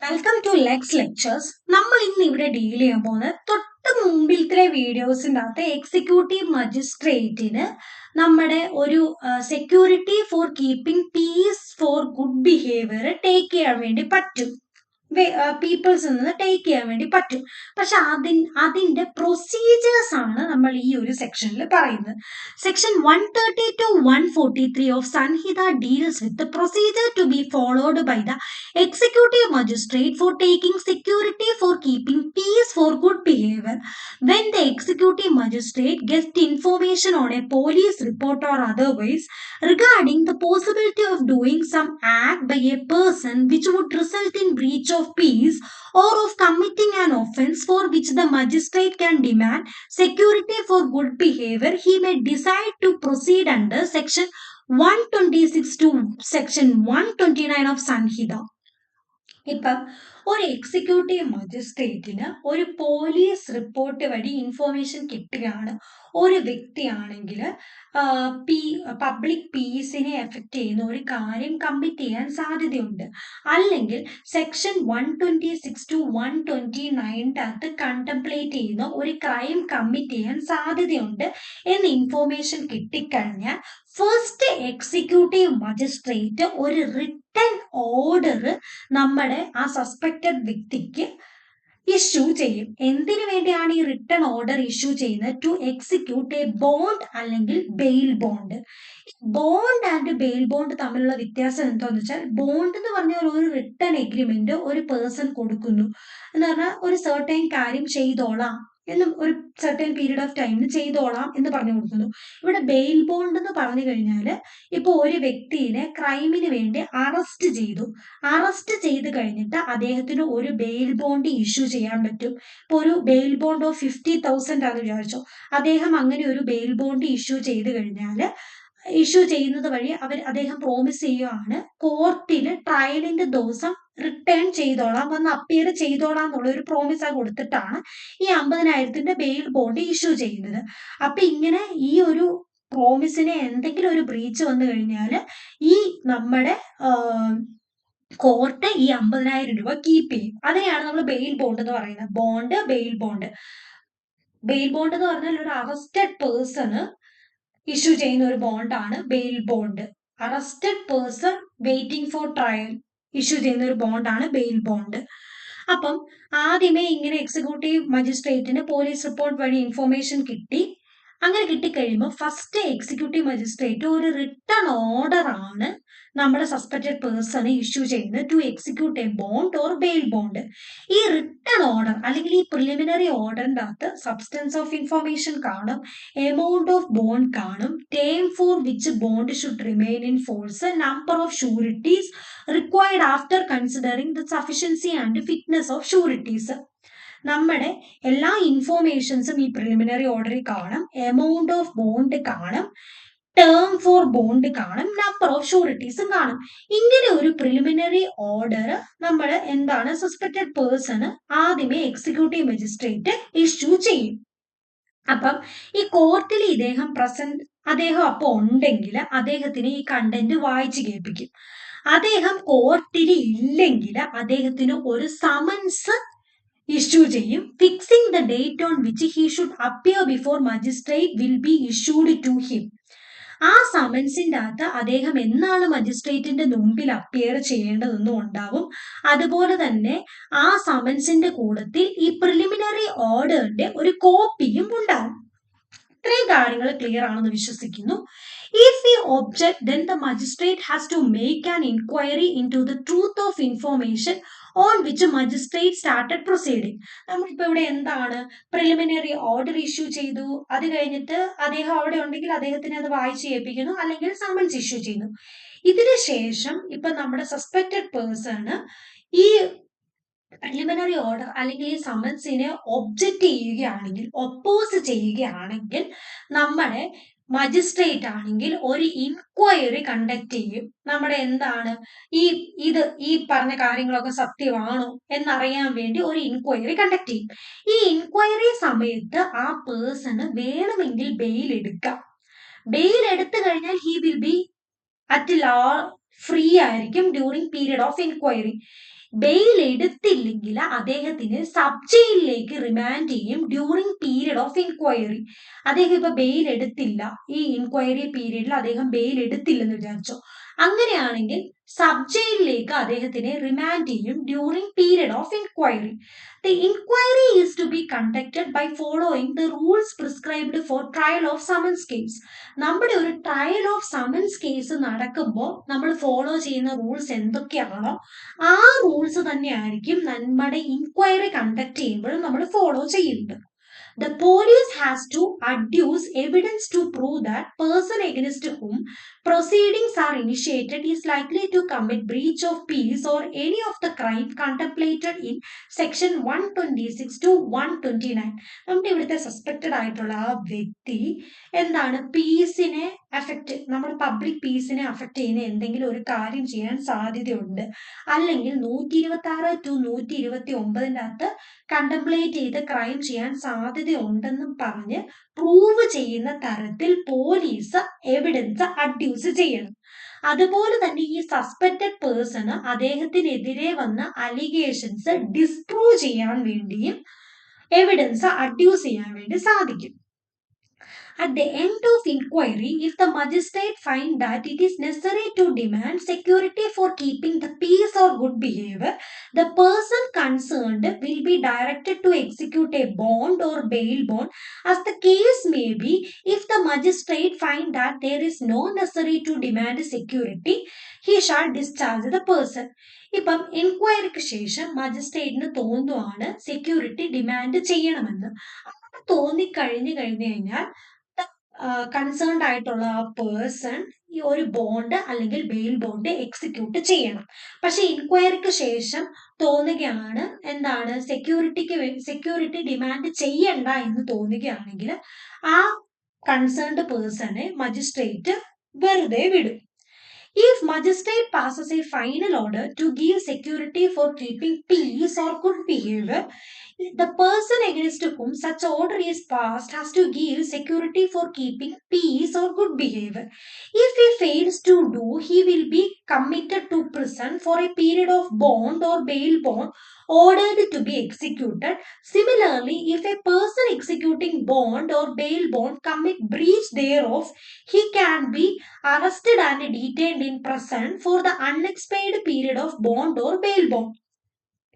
Welcome to Lex lectures. നമ്മൾ ഇന്ന് ഇവിടെ ഡീൽ ചെയ്യാൻ പോകുന്നത് തൊട്ട് മുമ്പിലത്തെ വീഡിയോസിൻ്റെ അകത്ത് എക്സിക്യൂട്ടീവ് മജിസ്ട്രേറ്റിന് നമ്മുടെ ഒരു security for keeping peace for good behaviour take ചെയ്യാൻ വേണ്ടി പറ്റും. പീപ്പിൾസിൽ നിന്ന് ടേക്ക് ചെയ്യാൻ വേണ്ടി പറ്റും. പക്ഷെ അതിന്റെ പ്രൊസീജിയേഴ്സ് ആണ് നമ്മൾ ഈ ഒരു സെക്ഷനിൽ പറയുന്നത്. സെക്ഷൻ 130 to 143 ഓഫ് സംഹിത deals with procedure to be followed by the executive magistrate for taking security for keeping peace for good behavior. When the executive magistrate gets information on a police report or otherwise regarding the possibility of doing some act by a person which would result in breach of peace or of committing an offence for which the magistrate can demand security for good behavior, he may decide to proceed under section 126 to section 129 of Sanhita. ഇപ്പം ഒരു executive മജിസ്ട്രേറ്റിന് ഒരു police report വഴി information കിട്ടുകയാണ് ഒരു വ്യക്തിയാണെങ്കിൽ public പീസിനെ effect ചെയ്യുന്ന ഒരു കാര്യം കമ്മിറ്റ് ചെയ്യാൻ സാധ്യതയുണ്ട്, അല്ലെങ്കിൽ സെക്ഷൻ 126 to 129 അകത്ത് കണ്ടംപ്ലേറ്റ് ചെയ്യുന്ന ഒരു ക്രൈം കമ്മിറ്റ് ചെയ്യാൻ സാധ്യതയുണ്ട് എന്ന് ഇൻഫോർമേഷൻ കിട്ടിക്കഴിഞ്ഞാൽ ഫസ്റ്റ് എക്സിക്യൂട്ടീവ് മജിസ്ട്രേറ്റ് ഒരു റിട്ടൺ ഓർഡർ നമ്മുടെ ആ സസ്പെക്റ്റഡ് വ്യക്തിക്ക് ഇഷ്യൂ ചെയ്യും. എന്തിനു വേണ്ടിയാണ് ഈ റിട്ടൺ ഓർഡർ ഇഷ്യൂ ചെയ്യുന്നത്? ടു എക്സിക്യൂട്ട് എ ബോണ്ട് അല്ലെങ്കിൽ bail bond. Bond and bail bond തമ്മിലുള്ള വ്യത്യാസം എന്താണെന്ന് വെച്ചാൽ, ബോണ്ട് എന്ന് പറഞ്ഞാൽ ഒരു റിട്ടൺ എഗ്രിമെന്റ് ഒരു പേഴ്സൺ കൊടുക്കുന്നു എന്ന് പറഞ്ഞാൽ ഒരു സർട്ടൈൻ കാര്യം ചെയ്തോളാം എന്നും ഒരു സർട്ടൈൻ പീരീഡ് ഓഫ് ടൈമിന് ചെയ്തോളാം എന്ന് പറഞ്ഞു കൊടുക്കുന്നു. ഇവിടെ ബെയിൽ ബോണ്ട് എന്ന് പറഞ്ഞു കഴിഞ്ഞാൽ ഇപ്പോൾ ഒരു വ്യക്തിയെ ക്രൈമിന് വേണ്ടി അറസ്റ്റ് ചെയ്ത് കഴിഞ്ഞിട്ട് അദ്ദേഹത്തിന് ഒരു ബെയിൽ ബോണ്ട് ഇഷ്യൂ ചെയ്യാൻ പറ്റും. ഇപ്പോൾ ഒരു ബെയിൽ ബോണ്ട് ഓഫ് 50,000 ആണെന്ന് വിചാരിച്ചോ, അദ്ദേഹം അങ്ങനെ ഒരു ബെയിൽ ബോണ്ട് ഇഷ്യൂ ചെയ്യുന്നത് വഴി അദ്ദേഹം പ്രോമിസ് ചെയ്യുകയാണ് കോർട്ടിൽ ട്രയലിന്റെ ദിവസം റിട്ടേൺ ചെയ്തോളാം, വന്ന് അപ്പിയർ ചെയ്തോളാം എന്നുള്ള ഒരു പ്രോമിസ് കൊടുത്തിട്ടാണ് ഈ 50,000 ബെയിൽ ബോണ്ട് ഇഷ്യൂ ചെയ്യുന്നത്. അപ്പൊ ഇങ്ങനെ ഈ ഒരു പ്രോമിസിനെ എന്തെങ്കിലും ഒരു ബ്രീച്ച് വന്നു കഴിഞ്ഞാൽ ഈ നമ്മുടെ കോർട്ട് ഈ 50,000 രൂപ കീപ്പ് ചെയ്യും. അതിനെയാണ് നമ്മൾ ബെയിൽ ബോണ്ട് എന്ന് പറയുന്നത്. ബെയിൽ ബോണ്ട് എന്ന് പറഞ്ഞാൽ ഒരു അറസ്റ്റഡ് പേഴ്സണ് ഇഷ്യൂ ചെയ്യുന്ന ഒരു ബോണ്ടാണ് bail bond. Arrested person waiting for trial issue ചെയ്യുന്ന ഒരു ബോണ്ടാണ് ബെയിൽ ബോണ്ട്. അപ്പം ആദ്യമേ ഇങ്ങനെ എക്സിക്യൂട്ടീവ് മജിസ്ട്രേറ്റിന് പോലീസ് റിപ്പോർട്ട് വഴി ഇൻഫോർമേഷൻ കിട്ടി. അങ്ങനെ കിട്ടിക്കഴിയുമ്പോൾ ഫസ്റ്റ് എക്സിക്യൂട്ടീവ് മജിസ്ട്രേറ്റ് ഒരു റിട്ടൺ ഓർഡർ ആണ് നമ്മുടെ സസ്പെക്റ്റഡ് പേഴ്സണ് ഇഷ്യൂ ചെയ്യുന്നത് to execute a bond or bail bond. ഈ റിട്ടൺ ഓർഡർ അല്ലെങ്കിൽ ഈ പ്രിലിമിനറി ഓർഡറിൻ്റെ അകത്ത് സബ്സ്റ്റൻസ് ഓഫ് ഇൻഫോർമേഷൻ കാണും, എമൗണ്ട് ഓഫ് ബോണ്ട് കാണും, term for which bond should remain in force, number of sureties required after considering the sufficiency and fitness of sureties. നമ്മുടെ എല്ലാ ഇൻഫോർമേഷൻസും ഈ പ്രിലിമിനറി ഓർഡറിൽ കാണും. എമൗണ്ട് ഓഫ് ബോണ്ട് കാണും, ടേം ഫോർ ബോണ്ട് കാണും, നമ്പർ ഓഫ് ഷൂരിറ്റീസും കാണും. ഇങ്ങനെ ഒരു പ്രിലിമിനറി ഓർഡർ നമ്മൾ എന്താണ് സസ്പെക്റ്റഡ് പേഴ്സണ് ആദ്യമേ എക്സിക്യൂട്ടീവ് മജിസ്ട്രേറ്റ് ഇഷ്യൂ ചെയ്യും. അപ്പം ഈ കോർട്ടിൽ അദ്ദേഹം അപ്പോൾ ഉണ്ടെങ്കിൽ അദ്ദേഹത്തിന് ഈ കണ്ടന്റ് വായിച്ചു കേൾപ്പിക്കും. അദ്ദേഹം കോർട്ടിൽ ഇല്ലെങ്കിൽ അദ്ദേഹത്തിന് ഒരു സമൻസ് ഇഷ്യൂ ചെയ്യും. Fixing the date on which he should appear before magistrate will be issued to him. ആ സമൻസിൻ്റെ അകത്ത് അദ്ദേഹം എന്നാണ് മജിസ്ട്രേറ്റിന്റെ മുമ്പിൽ അപ്പിയർ ചെയ്യേണ്ടതെന്നും ഉണ്ടാവും. അതുപോലെ തന്നെ ആ സമൻസിന്റെ കൂട്ടത്തിൽ ഈ പ്രിലിമിനറി ഓർഡറിന്റെ ഒരു കോപ്പിയും ഉണ്ടാവും. ഇത്രയും കാര്യങ്ങൾ ക്ലിയർ ആണെന്ന് വിശ്വസിക്കുന്നു. If we object, then the magistrate has to make an inquiry into the truth of information on which magistrate started proceeding. നമ്മളിപ്പോൾ ഇവിടെ എന്താണ് പ്രിലിമിനറി ഓർഡർ ഇഷ്യൂ ചെയ്തു, അത് കഴിഞ്ഞിട്ട് അദ്ദേഹം അവിടെ ഉണ്ടെങ്കിൽ അദ്ദേഹത്തിന് അത് വായിച്ച് കേൾപ്പിക്കുന്നു, അല്ലെങ്കിൽ സമൻസ് ഇഷ്യൂ ചെയ്യുന്നു. ഇതിന് ശേഷം ഇപ്പൊ നമ്മുടെ സസ്പെക്റ്റഡ് പേഴ്സണ് ഈ പ്രിലിമിനറി ഓർഡർ അല്ലെങ്കിൽ ഈ സമൻസിനെ ഒബ്ജക്റ്റ് ചെയ്യുകയാണെങ്കിൽ, ഒപ്പോസ് ചെയ്യുകയാണെങ്കിൽ, നമ്മുടെ മജിസ്ട്രേറ്റ് ആണെങ്കിൽ ഒരു ഇൻക്വയറി കണ്ടക്ട് ചെയ്യും. നമ്മുടെ എന്താണ് ഈ പറഞ്ഞ കാര്യങ്ങളൊക്കെ സത്യമാണോ എന്നറിയാൻ വേണ്ടി ഒരു ഇൻക്വയറി കണ്ടക്ട് ചെയ്യും. ഈ ഇൻക്വയറി സമയത്ത് ആ പേഴ്സണ് വേണമെങ്കിൽ ബെയിൽ എടുക്കാം. ബെയിൽ എടുത്തു കഴിഞ്ഞാൽ he will be at free ആയിരിക്കും during period of enquiry. Bail എടുത്തില്ലെങ്കിൽ അദ്ദേഹത്തിന് സബ് ജയിലിലേക്ക് റിമാൻഡ് ചെയ്യും ഡ്യൂറിങ് പീരിയഡ് ഓഫ് എൻക്വയറി. അദ്ദേഹം ഇപ്പൊ ബെയിൽ എടുത്തില്ല, ഈ എൻക്വയറി പീരീഡിൽ അദ്ദേഹം ബെയിൽ എടുത്തില്ലെന്ന് വിചാരിച്ചോ, അങ്ങനെയാണെങ്കിൽ സബ് ജയിലിലേക്ക് അദ്ദേഹത്തിനെ റിമാൻഡ് ചെയ്യും during period of enquiry. The inquiry is to be conducted by following the rules prescribed for trial of summons case. നമ്മുടെ ഒരു ട്രയൽ ഓഫ് സമൻസ് കേസ് നടക്കുമ്പോൾ നമ്മൾ ഫോളോ ചെയ്യുന്ന റൂൾസ് എന്തൊക്കെയാണോ ആ റൂൾസ് തന്നെയായിരിക്കും നമ്മുടെ ഇൻക്വയറി കണ്ടക്ട് ചെയ്യുമ്പോഴും നമ്മൾ ഫോളോ ചെയ്യുന്നത്. The police has to adduce evidence to prove that person against whom proceedings are initiated is likely to commit breach of peace or any of the crime contemplated in section 126 to 129. നമ്മുടെ ഇവിടുത്തെ suspected ആയിട്ടുള്ള ആ വ്യക്തി എന്താണ് പീസിനെ affect, നമ്മുടെ public പീസിനെ affect ചെയ്യുന്ന എന്തെങ്കിലും ഒരു കാര്യം ചെയ്യാൻ സാധ്യതയുണ്ട്, അല്ലെങ്കിൽ 126 to 129 അകത്ത് കണ്ടംപ്ലേറ്റ് ചെയ്ത് ക്രൈം ചെയ്യാൻ സാധ്യതയുണ്ടെന്നും പറഞ്ഞ് പ്രൂവ് ചെയ്യുന്ന തരത്തിൽ പോലീസ് എവിഡൻസ് അഡ്യൂസ് ചെയ്യണം. അതുപോലെ തന്നെ ഈ സസ്പെക്റ്റഡ് പേഴ്സണ് അദ്ദേഹത്തിനെതിരെ വന്ന അലിഗേഷൻസ് ഡിസ്പ്രൂവ് ചെയ്യാൻ വേണ്ടിയും എവിഡൻസ് അഡ്യൂസ് ചെയ്യാൻ വേണ്ടി സാധിക്കും. At the end of inquiry, if the magistrate find that it is necessary to demand security for keeping the peace or good behavior, the person concerned will be directed to execute a bond or bail bond as the case may be. If the magistrate find that there is no necessary to demand security, he shall discharge the person. ഇപ്പം എൻക്വയറിക്ക് ശേഷം മജിസ്ട്രേറ്റിന് തോന്നുവാണ് security demand ചെയ്യണമെന്ന്. അങ്ങനെ തോന്നിക്കഴിഞ്ഞു കഴിഞ്ഞാൽ concerned ആയിട്ടുള്ള ആ person ഈ ഒരു bond അല്ലെങ്കിൽ ബെയിൽ ബോണ്ട് എക്സിക്യൂട്ട് ചെയ്യണം. പക്ഷെ ഇൻക്വയറിക്ക് ശേഷം തോന്നുകയാണ് എന്താണ് സെക്യൂരിറ്റി ഡിമാൻഡ് ചെയ്യണ്ട എന്ന് തോന്നുകയാണെങ്കിൽ ആ കൺസേൺഡ് പേഴ്സണെ മജിസ്ട്രേറ്റ് വെറുതെ വിടും. If magistrate passes a final order to give security for keeping peace or good behavior, the person against whom such order is passed has to give security for keeping peace or good behavior. If he fails to do, he will be committed to prison for a period of bond or bail bond ordered to be executed. Similarly, if a person executing bond or bail bond commit breach thereof, he can be arrested and detained in prison for the unexpired period of bond or bail bond.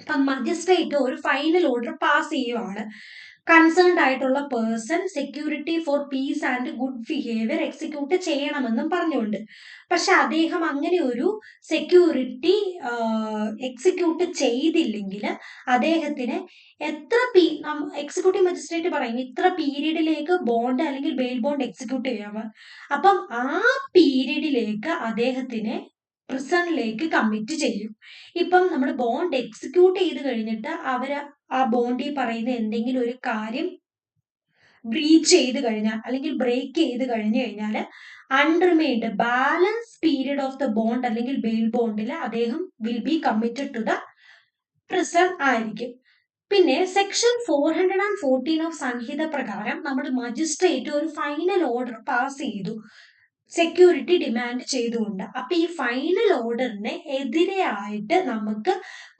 ഇപ്പം magistrate ഒരു final order pass ചെയ്യുവാണ്, concerned ആയിട്ടുള്ള person security for piece and good behaviour execute ചെയ്യണമെന്നും പറഞ്ഞുകൊണ്ട്. പക്ഷെ അദ്ദേഹം അങ്ങനെ ഒരു സെക്യൂരിറ്റി എക്സിക്യൂട്ട് ചെയ്തില്ലെങ്കിൽ അദ്ദേഹത്തിന് എക്സിക്യൂട്ടീവ് മജിസ്ട്രേറ്റ് പറയും ഇത്ര പീരീഡിലേക്ക് ബോണ്ട് അല്ലെങ്കിൽ ബെയിൽ ബോണ്ട് എക്സിക്യൂട്ട് ചെയ്യാമോ, അപ്പം ആ പീരീഡിലേക്ക് അദ്ദേഹത്തിനെ പ്രിസണിലേക്ക് കമ്മിറ്റ് ചെയ്യും. ഇപ്പം നമ്മൾ ബോണ്ട് എക്സിക്യൂട്ട് ചെയ്ത് കഴിഞ്ഞിട്ട് അവര് ആ ബോണ്ടിൽ പറയുന്ന എന്തെങ്കിലും ഒരു കാര്യം ബ്രീച്ച് ചെയ്ത് കഴിഞ്ഞാൽ അല്ലെങ്കിൽ ബ്രേക്ക് ചെയ്ത് കഴിഞ്ഞു കഴിഞ്ഞാൽ unremained balance period of the bond അല്ലെങ്കിൽ ബെയിൽ ബോണ്ടിൽ അദ്ദേഹം will be committed to the prison ആയിരിക്കും. പിന്നെ സെക്ഷൻ 414 ഓഫ് സംഹിത പ്രകാരം നമ്മുടെ മജിസ്ട്രേറ്റ് ഒരു ഫൈനൽ ഓർഡർ പാസ് ചെയ്തു സെക്യൂരിറ്റി ഡിമാൻഡ് ചെയ്തുകൊണ്ട്. അപ്പൊ ഈ ഫൈനൽ ഓർഡറിന് എതിരെയായിട്ട് നമുക്ക്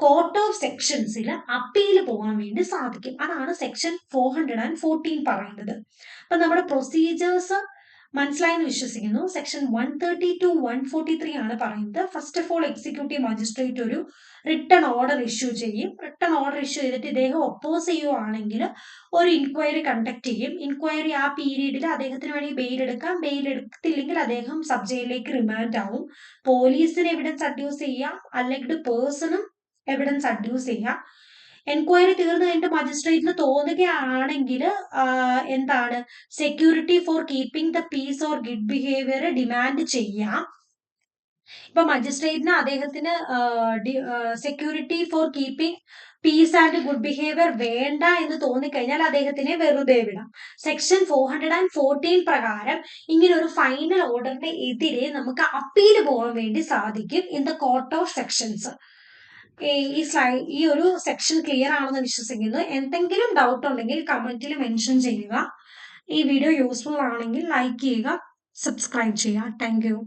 കോർട്ട് ഓഫ് സെക്ഷൻസിൽ അപ്പീൽ പോകാൻ വേണ്ടി സാധിക്കും. അതാണ് സെക്ഷൻ 414 പറയുന്നത്. അപ്പൊ നമ്മുടെ പ്രൊസീജിയേഴ്സ് മനസ്സിലായെന്ന് വിശ്വസിക്കുന്നു. സെക്ഷൻ 130 to 143 ആണ് പറയുന്നത്. First of all executive magistrate ഒരു റിട്ടൺ ഓർഡർ ഇഷ്യൂ ചെയ്യും. റിട്ടൺ ഓർഡർ ഇഷ്യൂ ചെയ്തിട്ട് ഇദ്ദേഹം ഒപ്പോസ് ചെയ്യുവാണെങ്കിൽ ഒരു ഇൻക്വയറി കണ്ടക്ട് ചെയ്യും. ഇൻക്വയറി ആ പീരീഡിൽ അദ്ദേഹത്തിന് വേണമെങ്കിൽ ബെയിൽ എടുക്കാം, ബെയിൽ എടുത്തില്ലെങ്കിൽ അദ്ദേഹം സബ് ജയിലിലേക്ക് റിമാൻഡ് ആവും. പോലീസിന് എവിഡൻസ് അഡ്യൂസ് ചെയ്യാം, അല്ലെങ്കിൽ പേഴ്സണും എവിഡൻസ് അഡ്യൂസ് ചെയ്യാം. എൻക്വയറി തീർന്നു കഴിഞ്ഞിട്ട് മജിസ്ട്രേറ്റിന് തോന്നുകയാണെങ്കിൽ എന്താണ് security for keeping the peace or good behaviour demand ചെയ്യാം. ഇപ്പൊ മജിസ്ട്രേറ്റിന് അദ്ദേഹത്തിന് security for keeping peace and good behaviour വേണ്ട എന്ന് തോന്നിക്കഴിഞ്ഞാൽ അദ്ദേഹത്തിനെ വെറുതെ വിടാം. സെക്ഷൻ 414 പ്രകാരം ഇങ്ങനെ ഒരു ഫൈനൽ ഓർഡറിന്റെ എതിരെ നമുക്ക് അപ്പീൽ പോകാൻ വേണ്ടി സാധിക്കും in the court of sections. ഈ ഒരു സെക്ഷൻ ക്ലിയർ ആണെന്ന് വിശ്വസിക്കുന്നു. എന്തെങ്കിലും ഡൗട്ട് ഉണ്ടെങ്കിൽ കമന്റിൽ മെൻഷൻ ചെയ്യുക. ഈ വീഡിയോ യൂസ്ഫുൾ ആണെങ്കിൽ ലൈക്ക് ചെയ്യുക, സബ്സ്ക്രൈബ് ചെയ്യുക. Thank you.